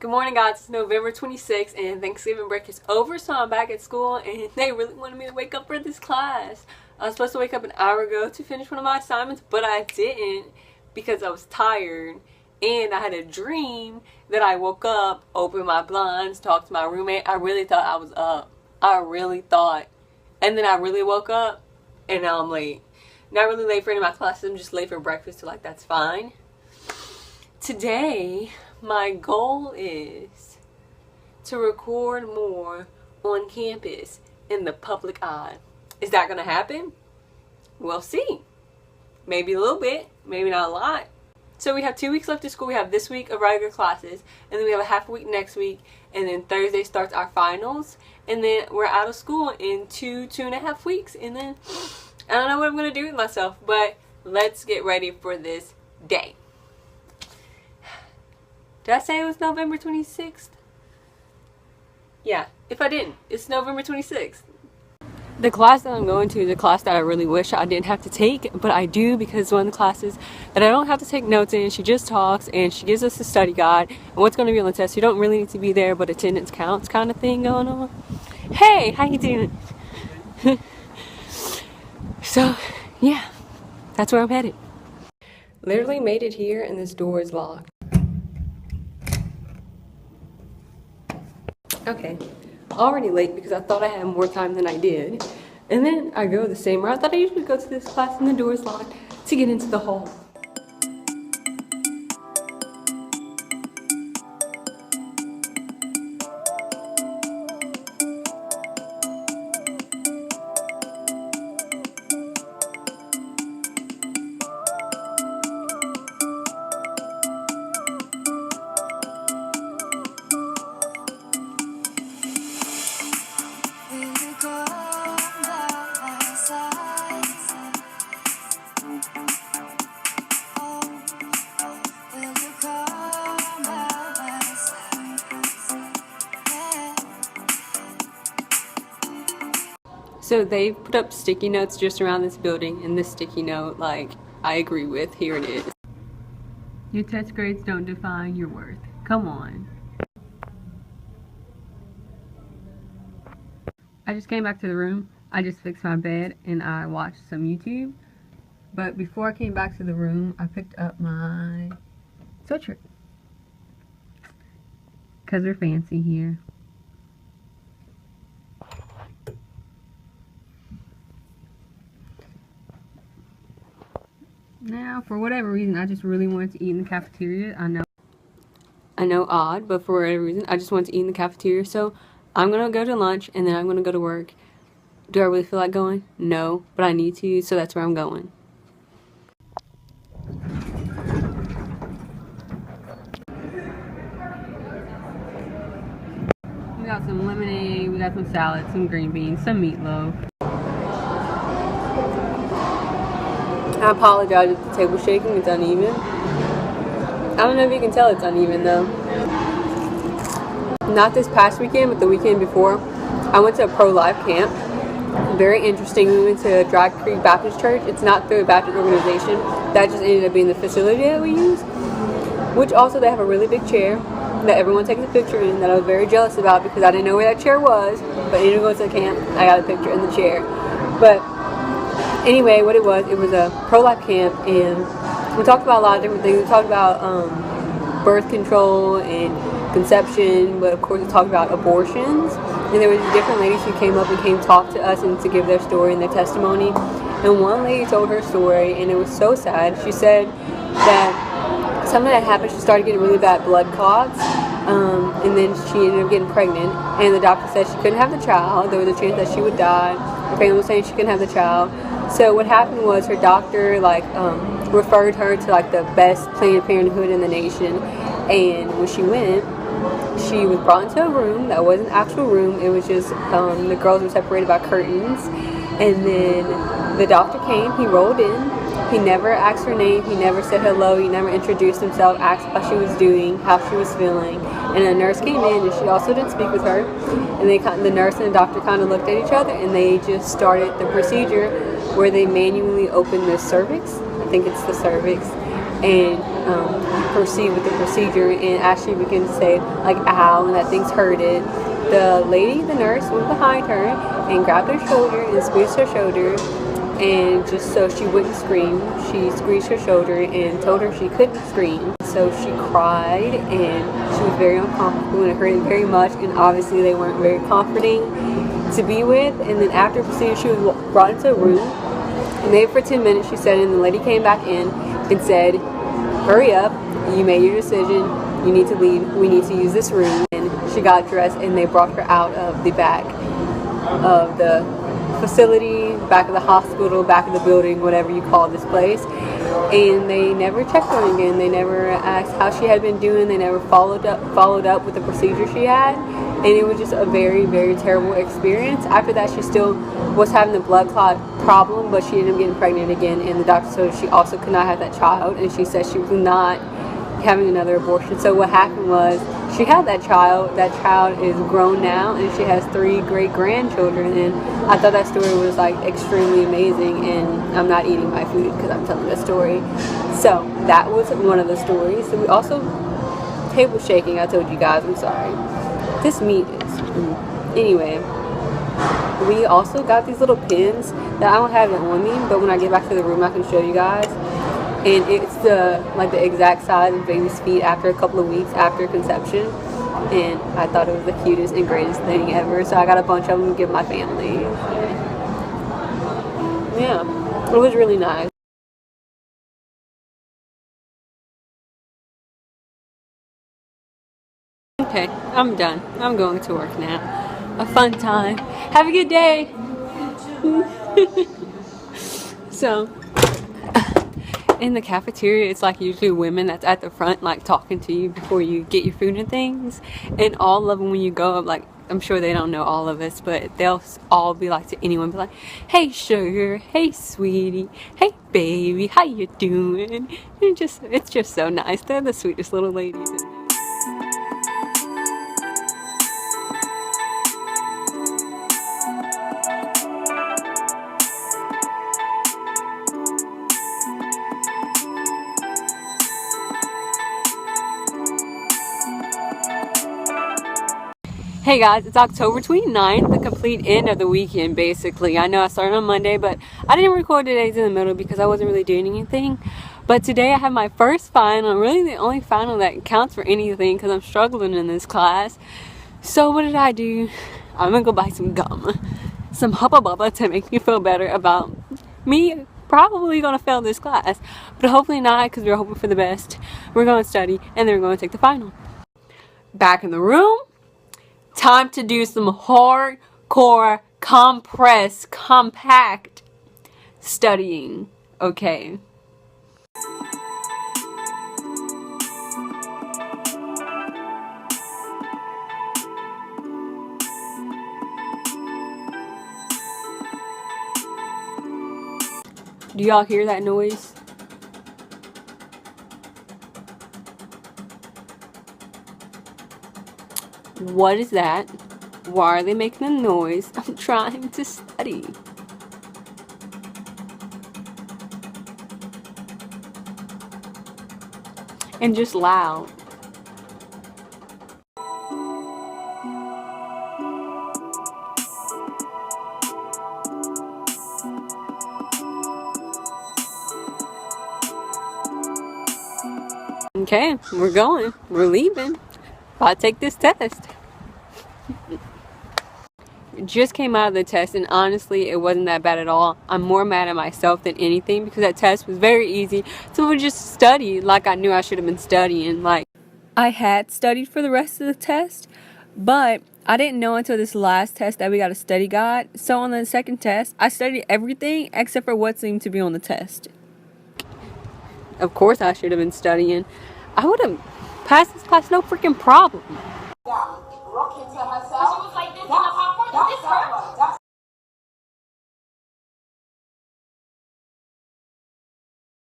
Good morning, guys. It's November 26th and Thanksgiving break is over, so I'm back at school and they really wanted me to wake up for this class. I was supposed to wake up an hour ago to finish one of my assignments, but I didn't because I was tired and I had a dream that I woke up, opened my blinds, talked to my roommate. I really thought I was up. I really thought. And then I really woke up and now I'm late. Not really late for any of my classes. I'm just late for breakfast, so like that's fine. Today, my goal is to record more on campus in the public eye. Is that going to happen? We'll see. Maybe a little bit, maybe not a lot. So we have 2 weeks left of school. We have this week of regular classes, and then we have a half a week next week, and then Thursday starts our finals, and then we're out of school in two and a half weeks, and then I don't know what I'm going to do with myself, but let's get ready for this day. Did I say it was November 26th? Yeah, if I didn't, it's November 26th. The class that I'm going to is a class that I really wish I didn't have to take, but I do because it's one of the classes that I don't have to take notes in. She just talks and she gives us a study guide and what's going to be on the test. You don't really need to be there, but attendance counts kind of thing going on. Hey, how you doing? So, yeah, that's where I'm headed. Literally made it here and this door is locked. Okay, already late because I thought I had more time than I did. And then I go the same route that I usually go to this class and the door is locked to get into the hall. So they put up sticky notes just around this building, and this sticky note, like, I agree with. Here it is. Your test grades don't define your worth. Come on. I just came back to the room. I just fixed my bed and I watched some YouTube. But before I came back to the room, I picked up my sweatshirt. Because we're fancy here. Now, for whatever reason, I just really wanted to eat in the cafeteria. I know odd, but for whatever reason, I just wanted to eat in the cafeteria. So I'm going to go to lunch, and then I'm going to go to work. Do I really feel like going? No, but I need to, so that's where I'm going. We got some lemonade, we got some salad, some green beans, some meatloaf. I apologize if the table's shaking, it's uneven. I don't know if you can tell it's uneven though. Not this past weekend, but the weekend before, I went to a pro-life camp. Very interesting. We went to Dry Creek Baptist Church. It's not through a Baptist organization. That just ended up being the facility that we use. Which also they have a really big chair that everyone takes a picture in that I was very jealous about because I didn't know where that chair was. But anyway, go to the camp, I got a picture in the chair. But anyway, what it was a pro-life camp, and we talked about a lot of different things. We talked about birth control and conception, but of course we talked about abortions. And there was different ladies who came up and came talk to us and to give their story and their testimony. And one lady told her story, and it was so sad. She said that something that happened, she started getting really bad blood clots, and then she ended up getting pregnant. And the doctor said she couldn't have the child. There was a chance that she would die. Her family was saying she couldn't have the child. So what happened was her doctor referred her to the best Planned Parenthood in the nation, and when she went, she was brought into a room that wasn't an actual room. It was just the girls were separated by curtains, and then the doctor came. He rolled in. He never asked her name. He never said hello. He never introduced himself. Asked how she was doing, how she was feeling, and a nurse came in, and she also didn't speak with her. And the nurse and the doctor kind of looked at each other, and they just started the procedure where they manually open the cervix. I think it's the cervix. and proceed with the procedure. And as she began to say like ow and that things hurted, the lady, the nurse, went behind her and grabbed her shoulder and squeezed her shoulder, and just so she wouldn't scream, she squeezed her shoulder and told her she couldn't scream. So she cried and she was very uncomfortable and it hurted very much, and obviously they weren't very comforting to be with. And then after the procedure, she was brought into a room, maybe for 10 minutes she said, and the lady came back in and said, hurry up, you made your decision, you need to leave, we need to use this room. And she got dressed and they brought her out of the back of the facility, back of the hospital, back of the building, whatever you call this place. And they never checked on her again. They never asked how she had been doing. They never followed up with the procedure she had. And it was just a very, very terrible experience. After that, she still was having the blood clot problem, but she ended up getting pregnant again, and the doctor told her she also could not have that child, and she said she was not having another abortion. So what happened was she had that child. That child is grown now, and she has 3 great grandchildren. And I thought that story was like extremely amazing, and I'm not eating my food because I'm telling the story. So that was one of the stories. So we also table shaking. I told you guys, I'm sorry. This meat is anyway. We also got these little pins that I don't have it on me, but when I get back to the room I can show you guys. And it's the exact size of baby's feet after a couple of weeks after conception. And I thought it was the cutest and greatest thing ever. So I got a bunch of them to give my family. Yeah, it was really nice. Okay, I'm done. I'm going to work now. A fun time. Have a good day. So in the cafeteria, it's like usually women that's at the front like talking to you before you get your food and things. And all of them, when you go up, like, I'm sure they don't know all of us, but they'll all be like to anyone, be like, hey sugar, hey sweetie, hey baby, how you doing? And it's just so nice. They're the sweetest little ladies in there. Hey guys, it's October 29th, the complete end of the weekend basically. I know I started on Monday, but I didn't record today's in the middle because I wasn't really doing anything. But today I have my first final, really the only final that counts for anything because I'm struggling in this class. So what did I do? I'm gonna go buy some gum, some Hubba Bubba to make me feel better about me probably gonna fail this class. But hopefully not, because we're hoping for the best. We're gonna study and then we're gonna take the final. Back in the room. Time to do some hardcore, compact studying. Okay. Do y'all hear that noise? What is that? Why are they making a noise? I'm trying to study. And just loud. Okay, we're going. We're leaving. About to take this test. Just came out of the test, and honestly it wasn't that bad at all. I'm more mad at myself than anything because that test was very easy. So I just studied like I knew I should have been studying. Like, I had studied for the rest of the test, but I didn't know until this last test that we got a study guide. So on the second test I studied everything except for what seemed to be on the test. Of course I should have been studying. I would have passed this class no freaking problem.